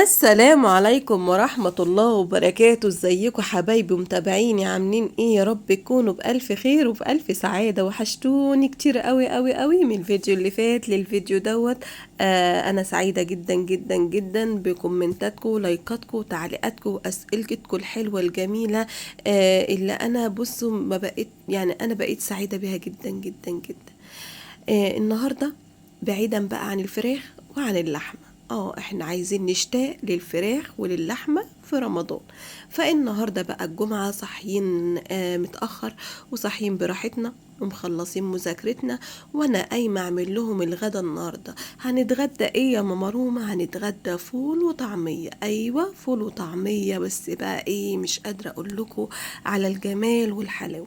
السلام عليكم ورحمة الله وبركاته. ازيكم حبايبي متابعيني؟ عاملين ايه؟ يا رب تكونوا بألف خير وبألف سعادة. وحشتوني كتير قوي قوي قوي من الفيديو اللي فات للفيديو دوت. انا سعيدة جدا جدا جدا بكومنتاتكم ولايكاتكم وتعليقاتكم واسئلتكم الحلوة الجميلة. اللي انا بصوا ما بقيت يعني انا بقيت سعيدة بيها جدا جدا جدا. النهاردة بعيدا بقى عن الفراخ وعن اللحمة. احنا عايزين نشتاق للفراخ وللحمة في رمضان. فالنهاردة بقى الجمعة صاحيين متأخر وصاحيين براحتنا ومخلصين مذاكرتنا، وانا قايمة اعمل لهم الغدا. النهاردة هنتغدى ايه يا ماما رومة؟ هنتغدى فول وطعمية. ايوه فول وطعمية، بس بقى ايه، مش قادرة اقول لكم على الجمال والحلاوة.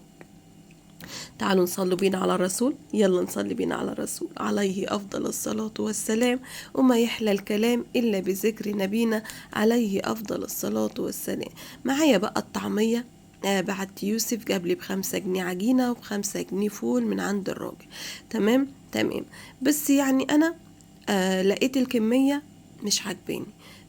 تعالوا نصلي بينا على الرسول. يلا نصلي بينا على الرسول عليه أفضل الصلاة والسلام. وما يحلى الكلام إلا بذكر نبينا عليه أفضل الصلاة والسلام. معايا بقى الطعمية. بعت يوسف جاب لي ب5 جنيه عجينة وب5 جنيه فول من عند الراجل. تمام تمام. بس يعني أنا لقيت الكمية مش عاجباني.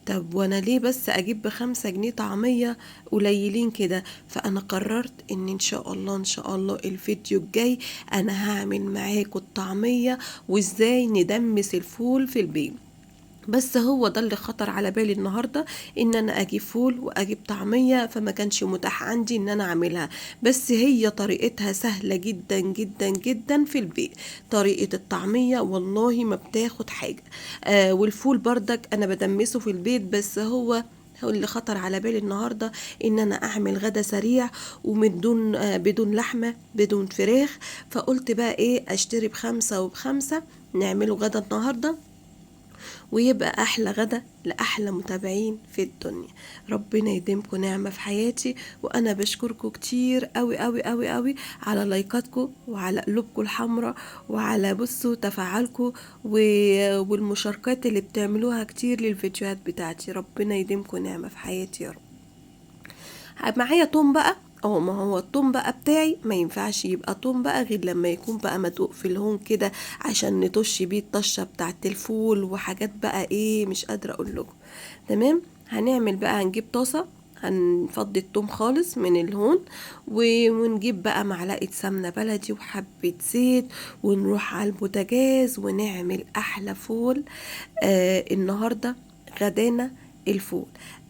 طب وانا ليه بس اجيب ب5 جنيه طعمية قليلين كده؟ فانا قررت ان شاء الله ان شاء الله الفيديو الجاي انا هعمل معاكم الطعمية وازاي ندمس الفول في البيت. بس هو ده اللي خطر على بالي النهاردة، ان انا اجيب فول واجيب طعمية، فما كانش متاح عندي ان انا اعملها. بس هي طريقتها سهلة جدا جدا جدا في البيت. طريقة الطعمية والله ما بتاخد حاجة. والفول بردك انا بدمسه في البيت. بس هو اللي خطر على بالي النهارده ان انا اعمل غدا سريع ومن دون بدون لحمه بدون فراخ. فقلت بقى ايه، اشتري ب5 وب5 نعمله غدا النهارده، ويبقى احلى غدا لاحلى متابعين في الدنيا. ربنا يديمكم نعمة في حياتي. وانا بشكركم كتير قوي قوي قوي قوي على لايكاتكم وعلى قلوبكم الحمراء وعلى بصوا تفاعلكم والمشاركات اللي بتعملوها كتير للفيديوهات بتاعتي. ربنا يديمكم نعمة في حياتي يا رب. معايا توم بقى. ما هو التوم بقى بتاعي ما ينفعش يبقى توم بقى غير لما يكون بقى مدقوق في الهون كده، عشان نطش بيه الطشه بتاعت الفول وحاجات بقى ايه مش قادره اقول لكم. تمام. هنعمل بقى، هنجيب طاسه، هنفضي التوم خالص من الهون ونجيب بقى معلقه سمنه بلدي وحبه زيت، ونروح على البوتاجاز ونعمل احلى فول. النهارده غدانا الفول.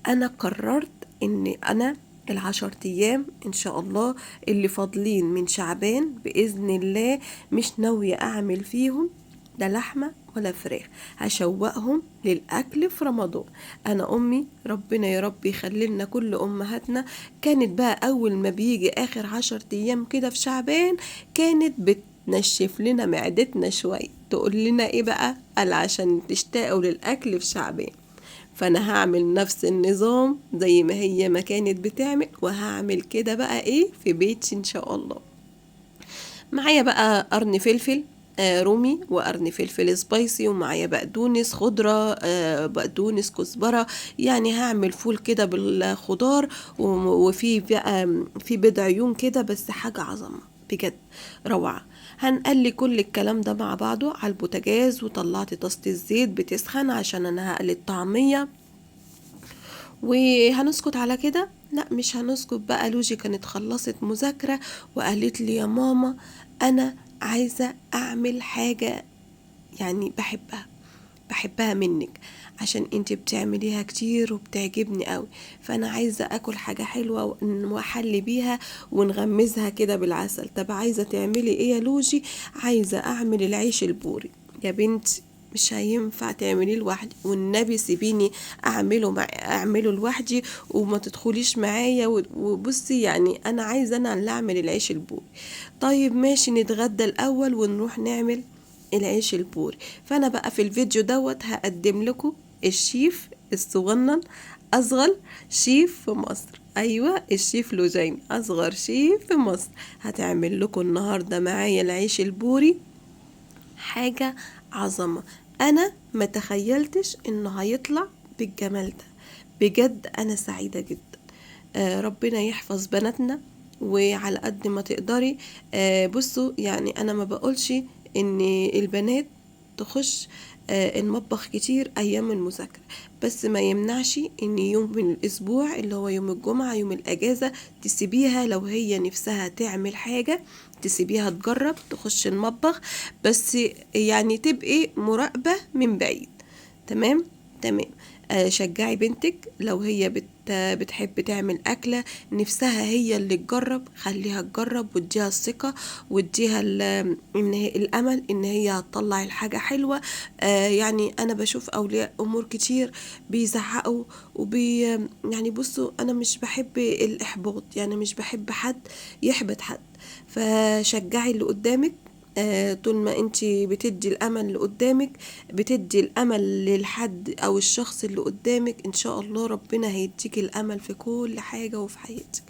انا قررت ان انا ال10 ايام ان شاء الله اللي فاضلين من شعبان باذن الله مش ناويه اعمل فيهم لا لحمه ولا فراخ. هشوقهم للاكل في رمضان. انا امي ربنا يا رب يخلي لنا كل امهاتنا، كانت بقى اول ما بيجي اخر 10 ايام كده في شعبان كانت بتنشف لنا معدتنا شويه، تقول لنا ايه بقى؟ قال عشان تشتاقوا للاكل في شعبان. فانا هعمل نفس النظام زي ما هي ما كانت بتعمل، وهعمل كده بقى ايه في بيتي ان شاء الله. معايا بقى قرن فلفل رومي، وقرن فلفل سبايسي، ومعايا بقدونس خضرة، بقدونس كزبرة. يعني هعمل فول كده بالخضار وفي بقى في بضع عيون كده، بس حاجة عظمة بجد روعة. هنقلي كل الكلام ده مع بعضه على البوتاجاز، وطلعت طاسة الزيت بتسخن عشان انا هقلي الطعمية. وهنسكت على كده؟ لا مش هنسكت بقى. لوجي كانت خلصت مذاكرة وقالت لي يا ماما انا عايزة اعمل حاجة يعني بحبها منك، عشان انت بتعمليها كتير وبتعجبني قوي. فانا عايزة اكل حاجة حلوة واحلي بيها ونغمزها كده بالعسل. طب عايزة تعملي ايه يا لوجي؟ عايزة اعمل العيش البوري. يا بنتي مش هينفع تعمليه لوحدي، والنبي سيبيني اعمله لوحدي وما تدخليش معايا. وبصي يعني انا عايزه انا اللي اعمل العيش البوري. طيب ماشي، نتغدى الاول ونروح نعمل العيش البوري. فانا بقى في الفيديو دوت هقدم لكم الشيف الصغنن، اصغر شيف في مصر. ايوه الشيف لوجين اصغر شيف في مصر هتعمل لكم النهارده معايا العيش البوري. حاجة عظمة. انا ما تخيلتش انه هيطلع بالجمال ده. بجد انا سعيدة جدا. ربنا يحفظ بناتنا وعلى قد ما تقدري. بصوا يعني انا ما بقولش ان البنات تخش المطبخ كتير ايام المذاكرة، بس ما يمنعش ان يوم من الاسبوع اللي هو يوم الجمعة يوم الاجازة تسيبيها، لو هي نفسها تعمل حاجة تسيبيها تجرب تخش المطبخ، بس يعني تبقي مراقبة من بعيد. تمام تمام. شجعي بنتك لو هي بتحب تعمل أكلة نفسها هي اللي تجرب، خليها تجرب واديها الثقة واديها إن هي الأمل إن هي هتطلع الحاجة حلوة. يعني أنا بشوف أولياء أمور كتير بيزعقوا يعني بصوا، أنا مش بحب الإحباط، يعني مش بحب حد يحبط حد. فشجعي اللي قدامك، طول ما انتي بتدي الامل اللي قدامك، بتدي الامل للحد او الشخص اللي قدامك، ان شاء الله ربنا هيديك الامل في كل حاجة وفي حياتك.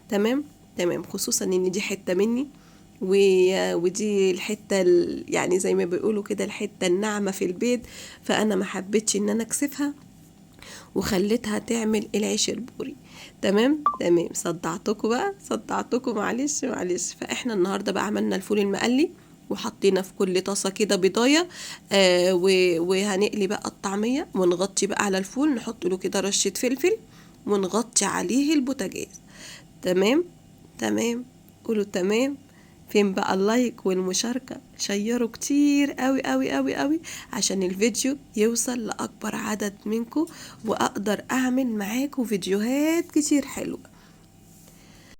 تمام تمام. خصوصا ان دي حتة مني ودي الحتة يعني زي ما بيقولوا كده الحتة الناعمة في البيت، فانا ما حبيتش ان انا اكسفها وخليتها تعمل العيش البوري. تمام تمام. صدعتكم بقى، صدعتكم، معلش معلش. فاحنا النهارده بقى عملنا الفول المقلي وحطينا في كل طاسه كده بيضايه، وهنقلي بقى الطعميه ونغطي بقى على الفول، نحط له كده رشه فلفل ونغطي عليه البوتاجاز. تمام تمام. قولوا تمام. فين بقى اللايك والمشاركة؟ شيروا كتير قوي قوي قوي قوي عشان الفيديو يوصل لأكبر عدد منكم، وأقدر أعمل معاكم فيديوهات كتير حلوة.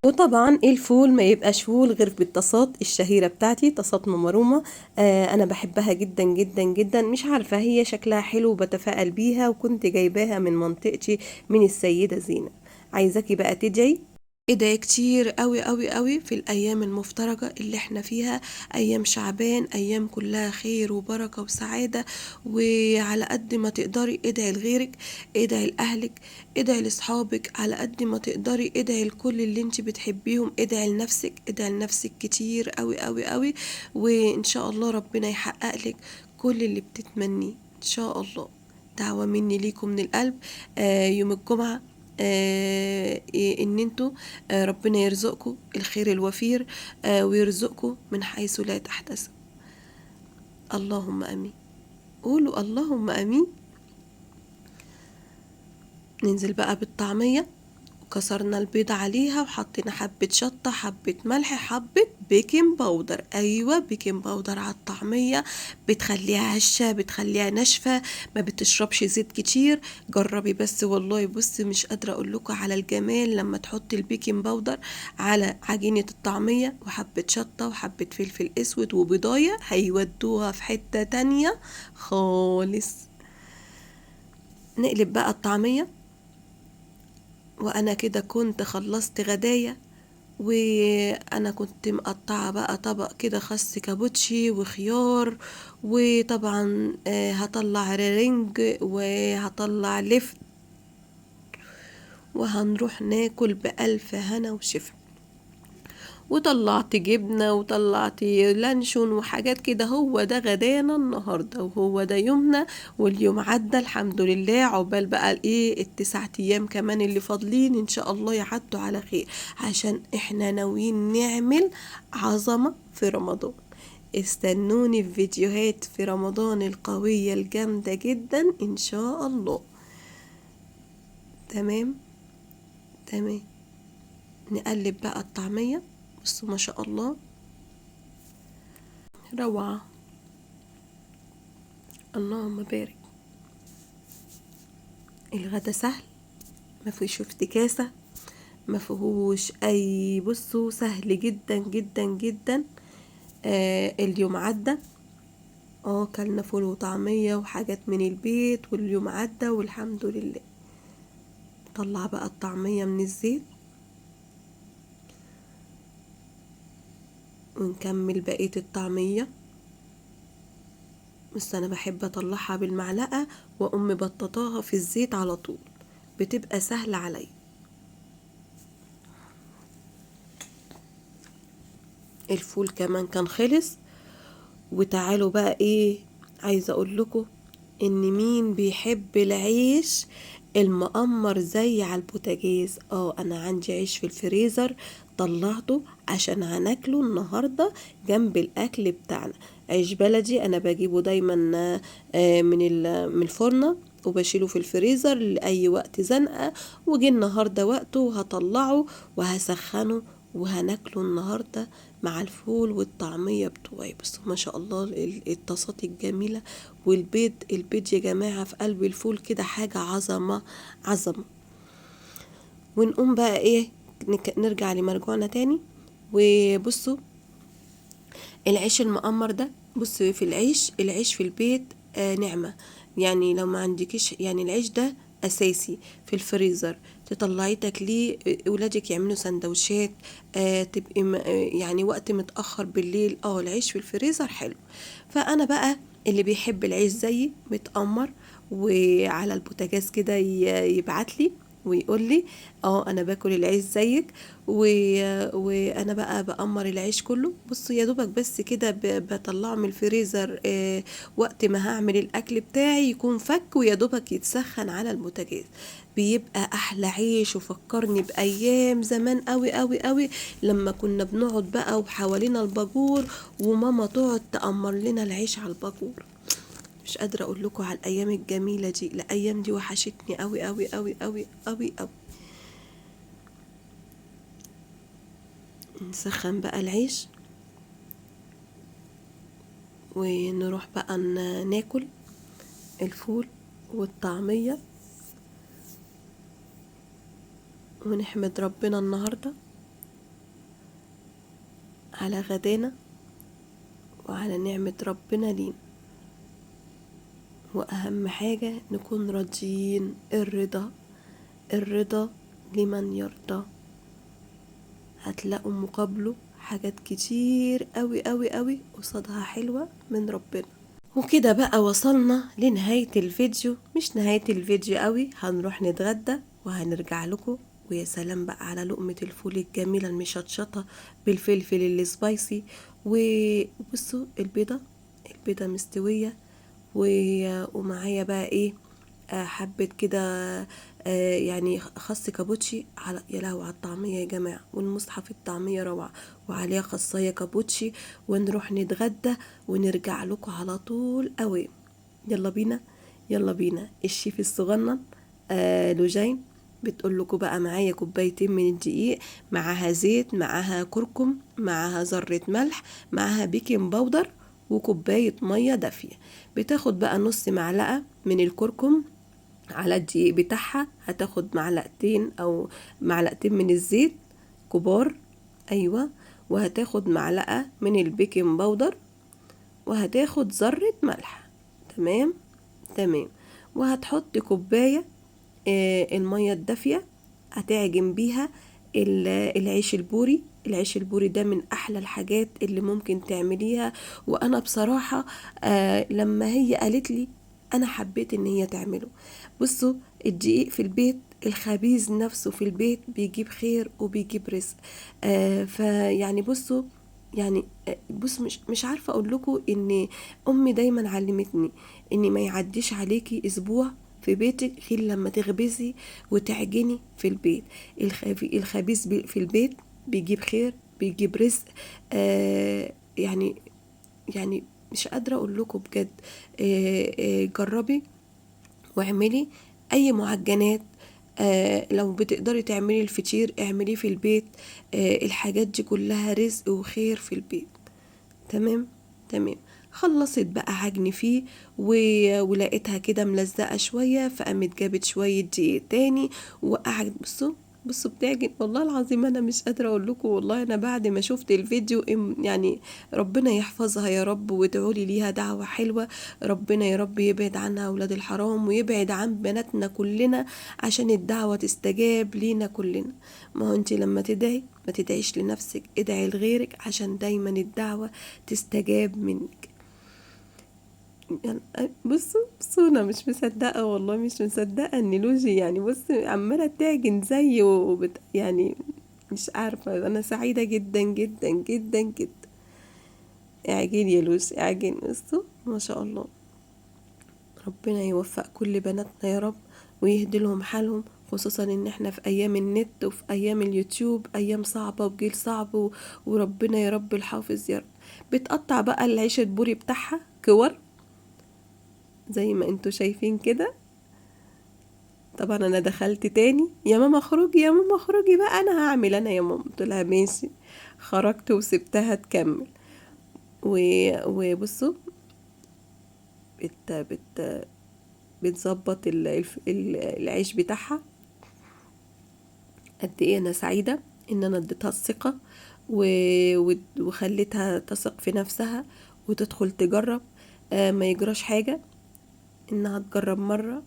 وطبعا الفول ما يبقاش فول غير بالطاسات الشهيرة بتاعتي، طاسات ماما روما. انا بحبها جدا جدا جدا، مش عارفة هي شكلها حلو وبتفائل بيها، وكنت جايباها من منطقتي من السيدة زينب. عايزاكي بقى تدعي ادعي كتير قوي قوي قوي في الايام المفترجة اللي احنا فيها، ايام شعبان، ايام كلها خير وبركة وسعادة. وعلى قد ما تقدري ادعي لغيرك، ادعي لاهلك، ادعي لاصحابك، على قد ما تقدري ادعي لكل اللي انت بتحبيهم، ادعي لنفسك، ادعي لنفسك كتير قوي قوي قوي، وان شاء الله ربنا يحقق لك كل اللي بتتمنيه ان شاء الله. دعوة مني ليكم من القلب. يوم الجمعة ان انتوا ربنا يرزقكم الخير الوفير، ويرزقكم من حيث لا تحتسب. اللهم امين. قولوا اللهم امين. ننزل بقى بالطعمية، كسرنا البيضة عليها وحطينا حبة شطة، حبة ملح، حبة بيكنج باودر. ايوه بيكنج باودر على الطعمية بتخليها هشة، بتخليها ناشفة، ما بتشربش زيت كتير. جربي بس والله، بص مش قادرة اقول لكم على الجمال لما تحطي البيكنج باودر على عجينة الطعمية، وحبة شطة وحبة فلفل اسود وبضاية، هيودوها في حتة تانية خالص. نقلب بقى الطعمية، وانا كده كنت خلصت غدايا، وانا كنت مقطعه بقى طبق كده خس كابوتشي وخيار، وطبعا هطلع رنج وهطلع لفت، وهنروح ناكل بألف هنا وشفا. وطلعت جبنة وطلعت لانشون وحاجات كده. هو ده غدانا النهاردة وهو ده يومنا، واليوم عدى الحمد لله. عقبال بقى الايه التسعة ايام كمان اللي فاضلين ان شاء الله يعدوا على خير، عشان احنا ناويين نعمل عظمة في رمضان. استنوني في فيديوهات في رمضان القوية الجامدة جدا ان شاء الله. تمام تمام. نقلب بقى الطعمية، بصوا ما شاء الله روعة. اللهم بارك. الغدا سهل، ما فيهوش افتكاسة، ما فيهوش اي، بصوا سهل جدا جدا جدا. اليوم عدى، كلنا فول وطعمية وحاجات من البيت، واليوم عدى والحمد لله. طلع بقى الطعمية من الزيت ونكمل بقية الطعمية. بس انا بحب اطلعها بالمعلقة واقوم مبططاها في الزيت على طول، بتبقى سهلة عليا. الفول كمان كان خلص. وتعالوا بقى ايه، عايزة اقول لكم ان مين بيحب العيش المقمر زي على البوتاجاز؟ انا عندي عيش في الفريزر، طلعته عشان هناكله النهاردة جنب الاكل بتاعنا. عيش بلدي انا بجيبه دايما من الفرنة، وبشيله في الفريزر لأي وقت زنقة، وجي النهاردة وقته هطلعه وهسخنه وهناكله النهاردة مع الفول والطعمية بتوعي. بس ما شاء الله الطاسات الجميلة، البيض يا جماعة في قلب الفول كده حاجة عظمة عظمة. ونقوم بقى ايه، نرجع لمرجوعنا تاني. وبصوا العيش المقمر ده، بص في العيش في البيت نعمة. يعني لو ما عندكيش يعني العيش ده اساسي في الفريزر، تطلعي تاكليه، ولادك يعملوا سندوتشات، تبقي يعني وقت متأخر بالليل العيش في الفريزر حلو. فانا بقى اللي بيحب العيش زيي متأمر وعلى البوتاجاز كده يبعتلي ويقول لي انا باكل العيش زيك، وانا بقى بأمر العيش كله. بصوا يا دوبك بس كده بطلعه من الفريزر وقت ما هعمل الاكل بتاعي يكون فك، ويا دوبك يتسخن على البوتاجاز، بيبقى احلى عيش. وفكرني بايام زمان قوي قوي قوي، لما كنا بنقعد بقى وحوالينا الباجور، وماما تقعد تأمر لنا العيش على الباجور. مش قادرة اقول لكم على الايام الجميلة دي، الايام دي وحشتني قوي قوي قوي قوي قوي قوي. نسخن بقى العيش ونروح بقى ناكل الفول والطعمية، ونحمد ربنا النهاردة على غدانا وعلى نعمة ربنا لينا. وأهم حاجة نكون راضيين، الرضا لمن يرضى. هتلاقوا مقابله حاجات كتير قوي قوي قوي قصادها حلوة من ربنا. وكده بقى وصلنا لنهاية الفيديو، مش نهاية الفيديو قوي، هنروح نتغدى وهنرجع لكم. ويا سلام بقى على لقمة الفول الجميلة المشطشطة بالفلفل السبايسي. وبصوا البيضة مستوية، ومعايا بقى ايه، حبة كده يعني خس كابوتشي، على يا لهوي على الطعمية يا جماعة، والمصحف الطعمية روعة، وعليها خصاية كابوتشي. ونروح نتغدى ونرجع لكم على طول قوي. يلا بينا يلا بينا. الشيف الصغنن لوجين بتقول لكم بقى معايا كوبايتين من الدقيق، معاها زيت، معاها كركم، معاها ذرة ملح، معاها بيكنج باودر، وكوباية مية دافية. بتاخد بقى نص معلقة من الكركم على الدقيق بتاعها، هتاخد معلقتين او معلقتين من الزيت كبار، ايوه، وهتاخد معلقة من البيكنج باودر، وهتاخد ذرة ملح. تمام تمام. وهتحط كوباية المية الدافية، هتعجن بيها العيش البوري ده من احلى الحاجات اللي ممكن تعمليها. وانا بصراحة لما هي قالت لي انا حبيت ان هي تعمله. بصوا الدقيق في البيت، الخبيز نفسه في البيت بيجيب خير وبيجيب رزق. فيعني بصوا يعني بص مش عارفة اقول لكم ان امي دايما علمتني ان ما يعديش عليكي اسبوع في بيتك غير لما تخبزي وتعجني في البيت. الخبيز في البيت بيجيب خير، بيجيب رزق. يعني مش قادرة اقول لكم بجد. جربي واعملي اي معجنات. لو بتقدري تعملي الفطير اعمليه في البيت. الحاجات دي كلها رزق وخير في البيت. تمام تمام. خلصت بقى عجن فيه ولقيتها كده ملزقة شوية، فقامت جابت شوية دقيق تاني وقعدت. بصوا بتعجن، والله العظيم انا مش قادرة اقول لكم. والله انا بعد ما شفت الفيديو يعني ربنا يحفظها يا رب، وادعولي ليها دعوة حلوة. ربنا يا رب يبعد عنها اولاد الحرام، ويبعد عن بناتنا كلنا، عشان الدعوة تستجاب لينا كلنا. ما هو انت لما تدعي ما تدعيش لنفسك، ادعي لغيرك عشان دايما الدعوة تستجاب منك. يعني بصوا انا مش مصدقه، والله مش مصدقه ان لوجي يعني عماله تعجن زي يعني مش عارفه. انا سعيده جدا جدا جدا جدا. اعجني يا لوجي اعجني. بصوا ما شاء الله، ربنا يوفق كل بناتنا يا رب، ويهدي لهم حالهم، خصوصا ان احنا في ايام النت وفي ايام اليوتيوب، ايام صعبة وجيل صعب وربنا يا رب الحافظ يا رب. بتقطع بقى العيش البوري بتاعها كور زي ما انتوا شايفين كده. طبعا انا دخلت تاني، يا ماما اخرجي يا ماما اخرجي بقى، انا هعمل انا يا ماما. قلت لها ماشي. خرجت وسبتها تكمل. وبصوا بت بتظبط العيش بتاعها. قد ايه انا سعيدة ان انا اديتها الثقة وخليتها تثق في نفسها وتدخل تجرب. ما يجراش حاجة انها تجرب مرة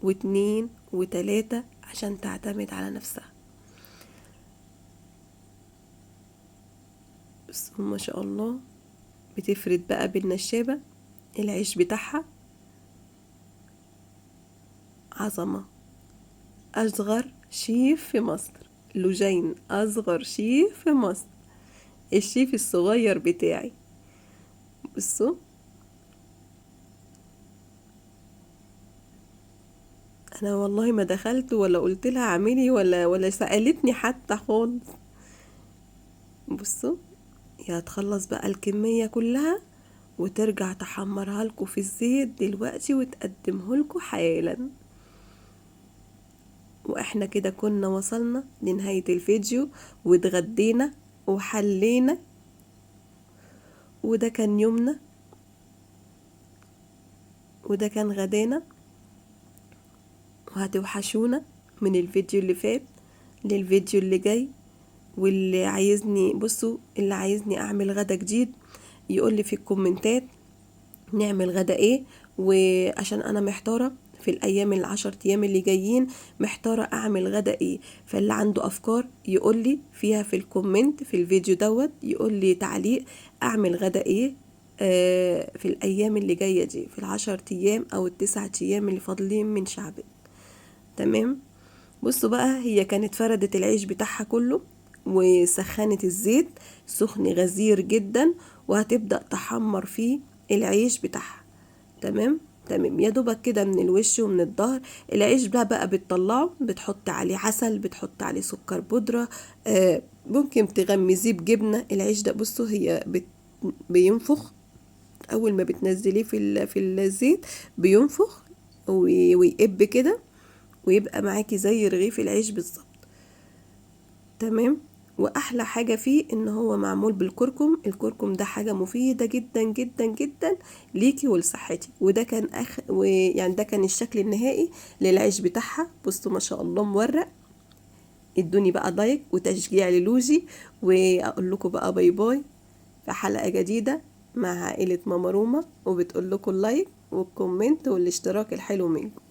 واتنين وتلاتة عشان تعتمد على نفسها. بس ما شاء الله بتفرد بقى بالنشابة العيش بتاعها. عظمة. أصغر شيف في مصر، لوجين أصغر شيف في مصر، الشيف الصغير بتاعي. بصوا أنا والله ما دخلت ولا قلت لها اعملي ولا سألتني حتى خالص. بصوا هي هتخلص بقى الكمية كلها وترجع تحمرها لكم في الزيت دلوقتي وتقدمه لكم حالا. واحنا كده كنا وصلنا لنهاية الفيديو واتغدينا وحلينا، وده كان يومنا وده كان غدانا. وهتوحشونا من الفيديو اللي فات للفيديو اللي جاي. واللي عايزني بصوا اللي عايزني اعمل غدا جديد يقول لي في الكومنتات نعمل غدا ايه. وعشان انا محتارة في الايام العشر ايام اللي جايين، محتارة اعمل غدا ايه. فاللي عنده افكار يقول لي فيها في الكومنت في الفيديو دوت، يقول لي تعليق اعمل غدا ايه في الايام اللي جاية دي، في العشر ايام او التسعة ايام اللي فاضلين من شعبك. تمام. بصوا بقى هي كانت فردت العيش بتاعها كله وسخنت الزيت سخن غزير جدا، وهتبدأ تحمر فيه العيش بتاعها. تمام. تمام يا دوبك كده من الوش ومن الظهر. العيش ده بقى بتطلعه، بتحط عليه عسل، بتحط عليه سكر بودرة، ممكن تغمزيه بجبنة. العيش ده بصوا هي بينفخ اول ما بتنزليه في الزيت، بينفخ ويقب كده ويبقى معاكي زي رغيف العيش بالظبط. تمام. واحلى حاجة فيه ان هو معمول بالكركم. الكركم ده حاجة مفيدة جدا جدا جدا ليكي ولصحتي. وده كان ويعني ده كان الشكل النهائي للعيش بتاعها. بصوا ما شاء الله مورق. ادوني بقى لايك وتشجيع للوجي، واقول لكم بقى باي باي في حلقة جديدة مع عائلة ماما روما. وبتقول لكم اللايك والكومنت والاشتراك الحلو منكم.